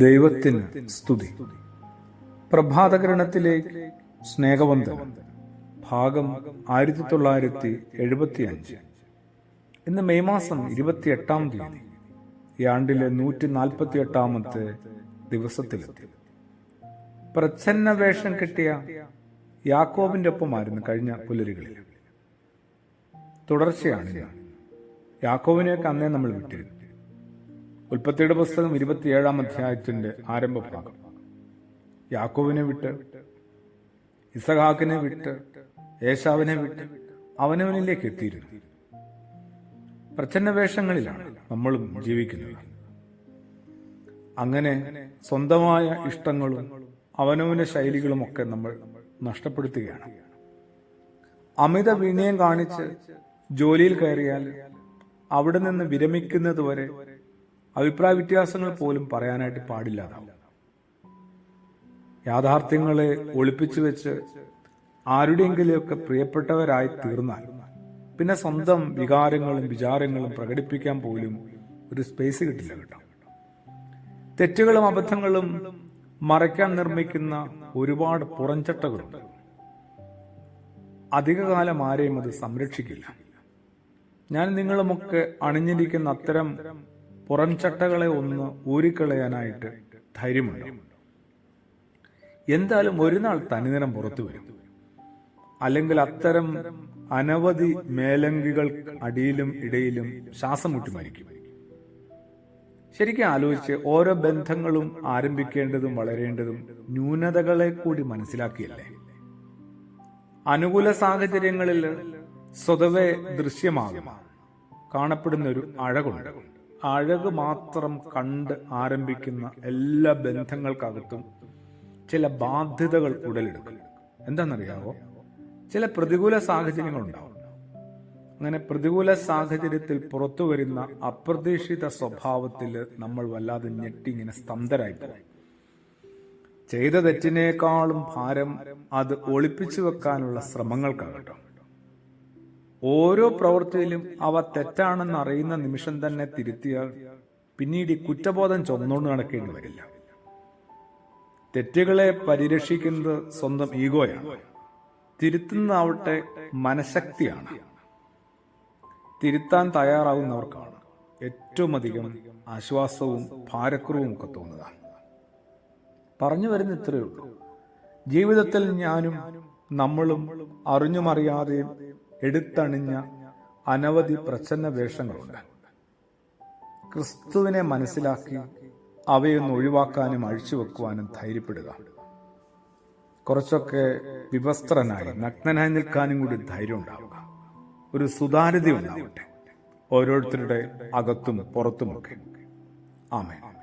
ദൈവത്തിന് സ്തുതി. പ്രഭാതകിരണത്തിലേക്ക് സ്നേഹവന്ദനം. ഭാഗം 1975. ഇന്ന് മെയ് മാസം 28-ാം തീയതി, ഈ ആണ്ടിലെ 148-ാമത്തെ ദിവസത്തിലെത്തി. പ്രച്ഛന്ന വേഷം കെട്ടിയ യാക്കോബിന്റെ ഒപ്പമായിരുന്നു കഴിഞ്ഞ പുലരികളിൽ. തുടർച്ചയാണ് യാക്കോബിനെയൊക്കെ അന്നേ നമ്മൾ വിട്ടിരുന്നു. ഉൽപ്പത്തിയുടെ പുസ്തകം 27-ാം അധ്യായത്തിന്റെ ആരംഭഭാഗം. യാക്കോബിനെ വിട്ട്, ഇസഹാക്കിനെ വിട്ട്, ഏശാവിനെ വിട്ട് അവനവനിലേക്ക് എത്തിയിരുന്നു. പ്രച്ഛന്ന വേഷങ്ങളിലാണ് നമ്മളും ജീവിക്കുന്നത്. അങ്ങനെ സ്വന്തമായ ഇഷ്ടങ്ങളും അവനവന്റെ ശൈലികളുമൊക്കെ നമ്മൾ നഷ്ടപ്പെടുത്തുകയാണ്. അമിത വിനയം കാണിച്ച് ജോലിയിൽ കയറിയാൽ അവിടെ നിന്ന് വിരമിക്കുന്നത് വരെ അഭിപ്രായ വ്യത്യാസങ്ങൾ പോലും പറയാനായിട്ട് പാടില്ലാതാവും. യാഥാർത്ഥ്യങ്ങളെ ഒളിപ്പിച്ചു വെച്ച് ആരുടെയെങ്കിലുമൊക്കെ പ്രിയപ്പെട്ടവരായി തീർന്നാൽ പിന്നെ സ്വന്തം വികാരങ്ങളും വിചാരങ്ങളും പ്രകടിപ്പിക്കാൻ പോലും ഒരു സ്പേസ് കിട്ടില്ല കേട്ടോ. തെറ്റുകളും അബദ്ധങ്ങളും മറയ്ക്കാൻ നിർമ്മിക്കുന്ന ഒരുപാട് പുറംചട്ടകളുണ്ട്. അധികകാലം ആരെയും അത് സംരക്ഷിക്കില്ല. ഞാൻ നിങ്ങളുമൊക്കെ അണിഞ്ഞിരിക്കുന്ന അത്തരം പുറംചട്ടകളെ ഒന്ന് ഊരിക്കളയാനായിട്ട് ധൈര്യമുണ്ട്. എന്തായാലും ഒരു നാൾ തനിനിറം പുറത്തു വരും. അല്ലെങ്കിൽ അത്തരം അനവധി മേലങ്കികൾ അടിയിലും ഇടയിലും ശ്വാസം മുട്ടി മരിക്കും. ശരിക്കും ആലോചിച്ച് ഓരോ ബന്ധങ്ങളും ആരംഭിക്കേണ്ടതും വളരേണ്ടതും ന്യൂനതകളെ കൂടി മനസ്സിലാക്കിയല്ലേ. അനുകൂല സാഹചര്യങ്ങളിൽ സ്വതവേ ദൃശ്യമാകും കാണപ്പെടുന്ന ഒരു അഴകുണ്ട്. അഴക് മാത്രം കണ്ട് ആരംഭിക്കുന്ന എല്ലാ ബന്ധങ്ങൾക്കകത്തും ചില ബാധ്യതകൾ ഉടലെടുക്കും. എന്താണെന്നറിയാവോ? ചില പ്രതികൂല സാഹചര്യങ്ങളുണ്ടാവും. അങ്ങനെ പ്രതികൂല സാഹചര്യത്തിൽ പുറത്തു വരുന്ന അപ്രതീക്ഷിത സ്വഭാവത്തിൽ നമ്മൾ വല്ലാതെ ഞെട്ടി ഇങ്ങനെ സ്തബ്ധരായി പോകും. ചെയ്ത തെറ്റിനേക്കാളും ഭാരം അത് ഒളിപ്പിച്ചു വെക്കാനുള്ള ശ്രമങ്ങൾക്കാകട്ടെ. ഓരോ പ്രവൃത്തിയിലും അവ തെറ്റാണെന്ന് അറിയുന്ന നിമിഷം തന്നെ തിരുത്തിയാൽ പിന്നീട് ഈ കുറ്റബോധം ചുമന്നുകൊണ്ട് നടക്കേണ്ടി വരില്ല. തെറ്റുകളെ പരിരക്ഷിക്കുന്നത് സ്വന്തം ഈഗോയാണ്. തിരുത്തുന്നതാവട്ടെ മനഃശക്തിയാണ്. തിരുത്താൻ തയ്യാറാവുന്നവർക്കാണ് ഏറ്റവും അധികം ആശ്വാസവും ഭാരക്കുറവും ഒക്കെ തോന്നുക. പറഞ്ഞു വരുന്ന ഇത്രയേ ഉള്ളൂ. ജീവിതത്തിൽ ഞാനും നമ്മളും അറിഞ്ഞുമറിയാതെയും എടുത്തണിഞ്ഞ അനവധി പ്രച്ഛന്ന വേഷങ്ങളുണ്ട്. ക്രിസ്തുവിനെ മനസ്സിലാക്കി അവയൊന്ന് ഒഴിവാക്കാനും അഴിച്ചുവെക്കുവാനും ധൈര്യപ്പെടുക. കുറച്ചൊക്കെ വിവസ്ത്രനായി നഗ്നനായി നിൽക്കാനും കൂടി ധൈര്യം ഉണ്ടാവുക. ഒരു സുതാര്യത ഉണ്ടാവട്ടെ ഓരോരുത്തരുടെ അകത്തും പുറത്തുമൊക്കെ. ആമേൻ.